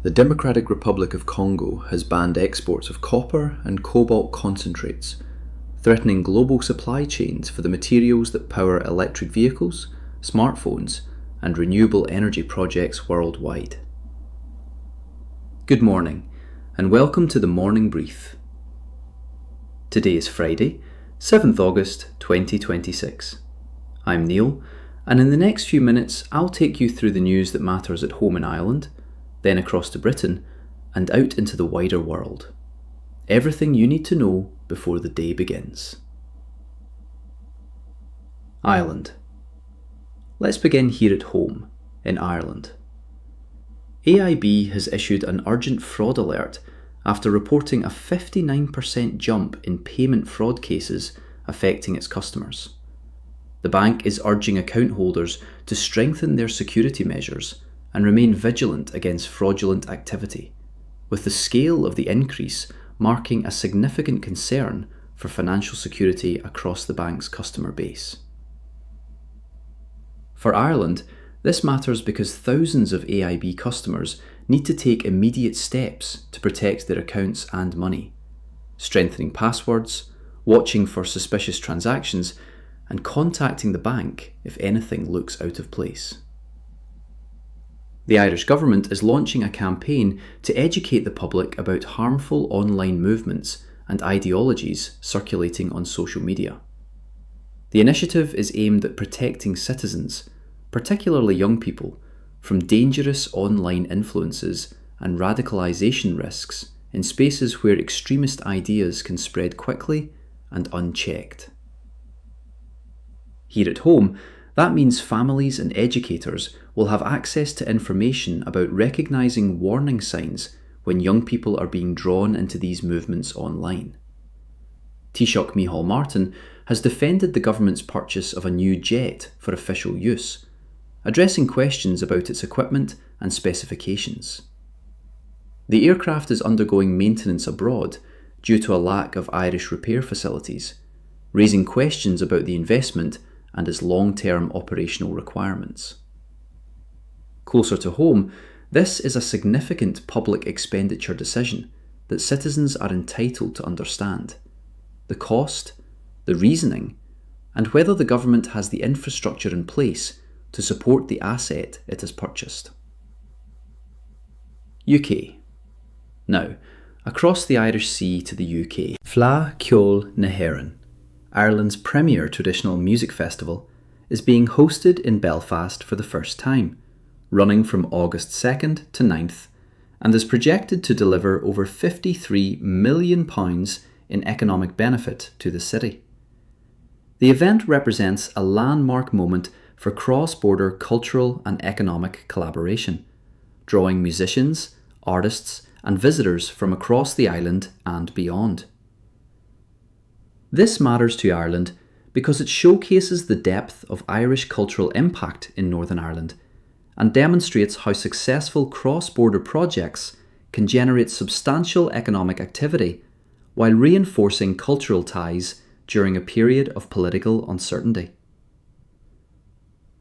The Democratic Republic of Congo has banned exports of copper and cobalt concentrates, threatening global supply chains for the materials that power electric vehicles, smartphones, and renewable energy projects worldwide. Good morning, and welcome to the Morning Brief. Today is Friday, 7th August 2026. I'm Neil, and in the next few minutes I'll take you through the news that matters at home in Ireland, then across to Britain, and out into the wider world. Everything you need to know before the day begins. Ireland. Let's begin here at home, in Ireland. AIB has issued an urgent fraud alert after reporting a 59% jump in payment fraud cases affecting its customers. The bank is urging account holders to strengthen their security measures and remain vigilant against fraudulent activity, with the scale of the increase marking a significant concern for financial security across the bank's customer base. For Ireland, this matters because thousands of AIB customers need to take immediate steps to protect their accounts and money, strengthening passwords, watching for suspicious transactions, and contacting the bank if anything looks out of place. The Irish government is launching a campaign to educate the public about harmful online movements and ideologies circulating on social media. The initiative is aimed at protecting citizens, particularly young people, from dangerous online influences and radicalisation risks in spaces where extremist ideas can spread quickly and unchecked. Here at home, that means families and educators will have access to information about recognising warning signs when young people are being drawn into these movements online. Taoiseach Micheál Martin has defended the government's purchase of a new jet for official use, addressing questions about its equipment and specifications. The aircraft is undergoing maintenance abroad due to a lack of Irish repair facilities, raising questions about the investment and its long-term operational requirements. Closer to home, this is a significant public expenditure decision that citizens are entitled to understand: the cost, the reasoning, and whether the government has the infrastructure in place to support the asset it has purchased. UK. Now, across the Irish Sea to the UK, Flá Ceol na hÉireann, Ireland's premier traditional music festival, is being hosted in Belfast for the first time, running from August 2nd to 9th, and is projected to deliver over £53 million in economic benefit to the city. The event represents a landmark moment for cross-border cultural and economic collaboration, drawing musicians, artists, and visitors from across the island and beyond. This matters to Ireland because it showcases the depth of Irish cultural impact in Northern Ireland and demonstrates how successful cross-border projects can generate substantial economic activity while reinforcing cultural ties during a period of political uncertainty.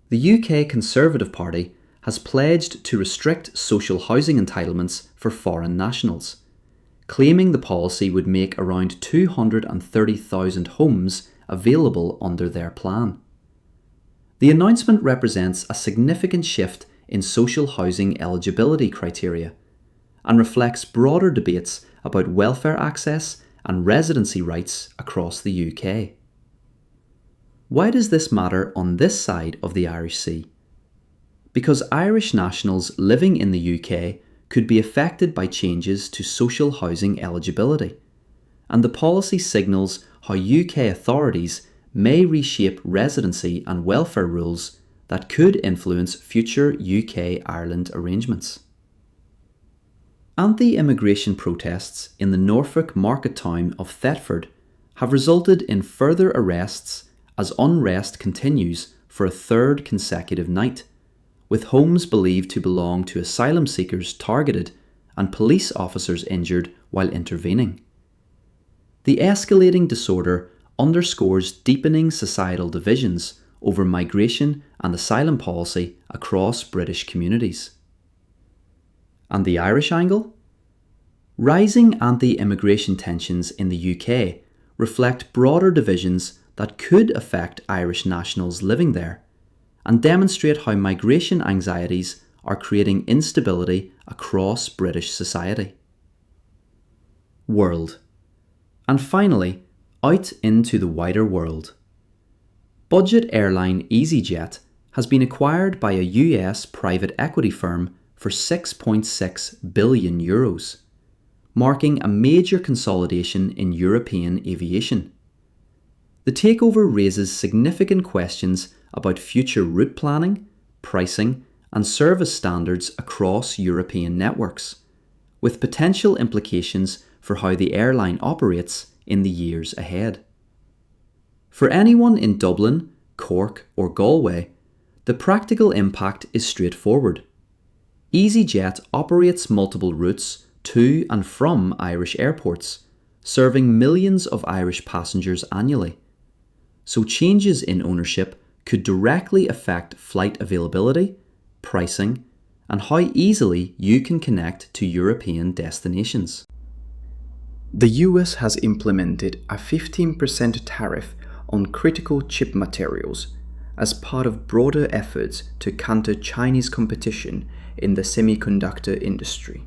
The UK Conservative Party has pledged to restrict social housing entitlements for foreign nationals, claiming the policy would make around 230,000 homes available under their plan. The announcement represents a significant shift in social housing eligibility criteria and reflects broader debates about welfare access and residency rights across the UK. Why does this matter on this side of the Irish Sea? Because Irish nationals living in the UK could be affected by changes to social housing eligibility, and the policy signals how UK authorities may reshape residency and welfare rules that could influence future UK-Ireland arrangements. Anti-immigration protests in the Norfolk market town of Thetford have resulted in further arrests as unrest continues for a third consecutive night, with homes believed to belong to asylum seekers targeted and police officers injured while intervening. The escalating disorder underscores deepening societal divisions over migration and asylum policy across British communities. And the Irish angle? Rising anti-immigration tensions in the UK reflect broader divisions that could affect Irish nationals living there and demonstrate how migration anxieties are creating instability across British society. World. And finally, out into the wider world. Budget airline EasyJet has been acquired by a US private equity firm for €6.6 billion, marking a major consolidation in European aviation. The takeover raises significant questions about future route planning, pricing, and service standards across European networks, with potential implications for how the airline operates in the years ahead. For anyone in Dublin, Cork, or Galway, the practical impact is straightforward. EasyJet operates multiple routes to and from Irish airports, serving millions of Irish passengers annually. So changes in ownership could directly affect flight availability, pricing, and how easily you can connect to European destinations. The US has implemented a 15% tariff on critical chip materials as part of broader efforts to counter Chinese competition in the semiconductor industry.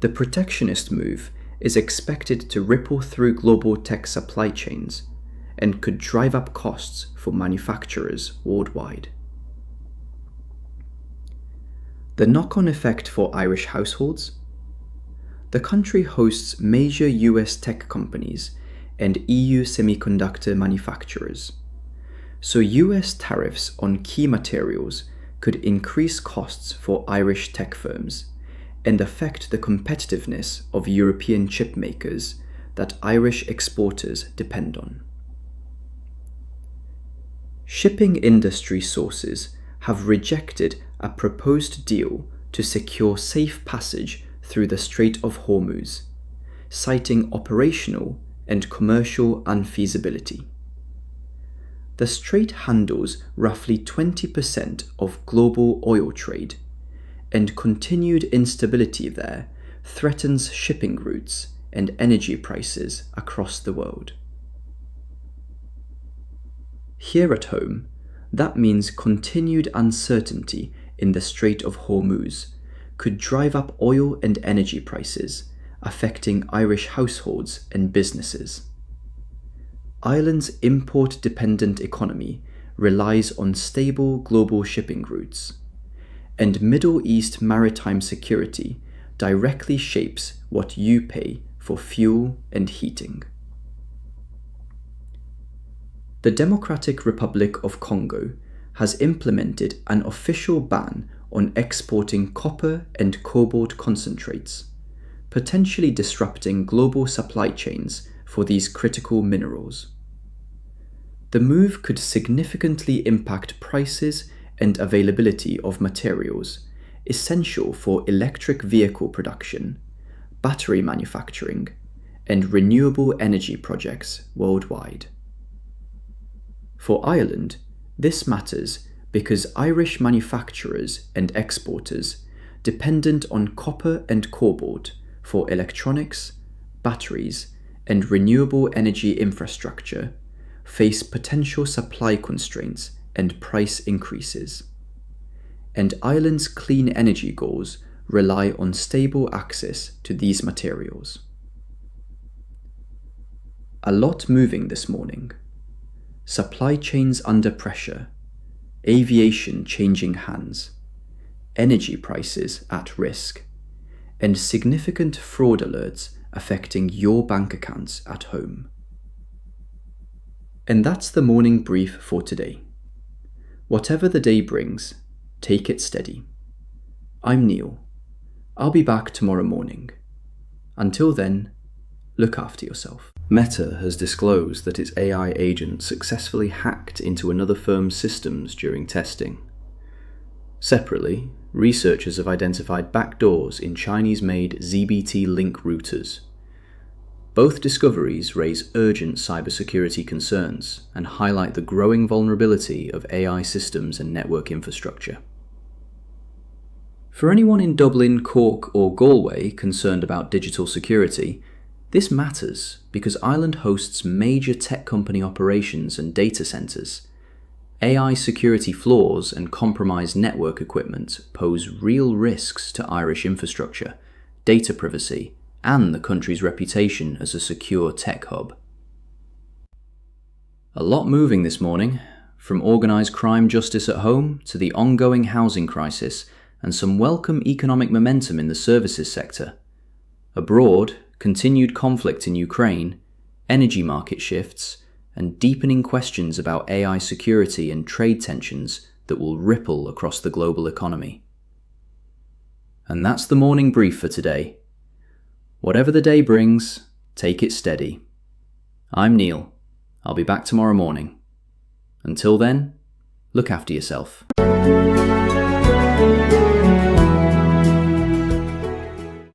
The protectionist move is expected to ripple through global tech supply chains and could drive up costs for manufacturers worldwide. The knock-on effect for Irish households? The country hosts major US tech companies and EU semiconductor manufacturers, so US tariffs on key materials could increase costs for Irish tech firms and affect the competitiveness of European chip makers that Irish exporters depend on. Shipping industry sources have rejected a proposed deal to secure safe passage through the Strait of Hormuz, citing operational and commercial unfeasibility. The strait handles roughly 20% of global oil trade, and continued instability there threatens shipping routes and energy prices across the world. Here at home, that means continued uncertainty in the Strait of Hormuz could drive up oil and energy prices, affecting Irish households and businesses. Ireland's import-dependent economy relies on stable global shipping routes, and Middle East maritime security directly shapes what you pay for fuel and heating. The Democratic Republic of Congo has implemented an official ban on exporting copper and cobalt concentrates, potentially disrupting global supply chains for these critical minerals. The move could significantly impact prices and availability of materials essential for electric vehicle production, battery manufacturing, and renewable energy projects worldwide. For Ireland, this matters because Irish manufacturers and exporters dependent on copper and cobalt for electronics, batteries, and renewable energy infrastructure face potential supply constraints and price increases. And Ireland's clean energy goals rely on stable access to these materials. A lot moving this morning. Supply chains under pressure, aviation changing hands, energy prices at risk, and significant fraud alerts affecting your bank accounts at home. And that's the morning brief for today. Whatever the day brings, take it steady. I'm Neil. I'll be back tomorrow morning. Until then, look after yourself. Meta has disclosed that its AI agent successfully hacked into another firm's systems during testing. Separately, researchers have identified backdoors in Chinese-made ZBT link routers. Both discoveries raise urgent cybersecurity concerns and highlight the growing vulnerability of AI systems and network infrastructure. For anyone in Dublin, Cork or Galway concerned about digital security, this matters because Ireland hosts major tech company operations and data centres. AI security flaws and compromised network equipment pose real risks to Irish infrastructure, data privacy, and the country's reputation as a secure tech hub. A lot moving this morning, from organised crime justice at home to the ongoing housing crisis and some welcome economic momentum in the services sector. Abroad, continued conflict in Ukraine, energy market shifts, and deepening questions about AI security and trade tensions that will ripple across the global economy. And that's the morning brief for today. Whatever the day brings, take it steady. I'm Neil. I'll be back tomorrow morning. Until then, look after yourself.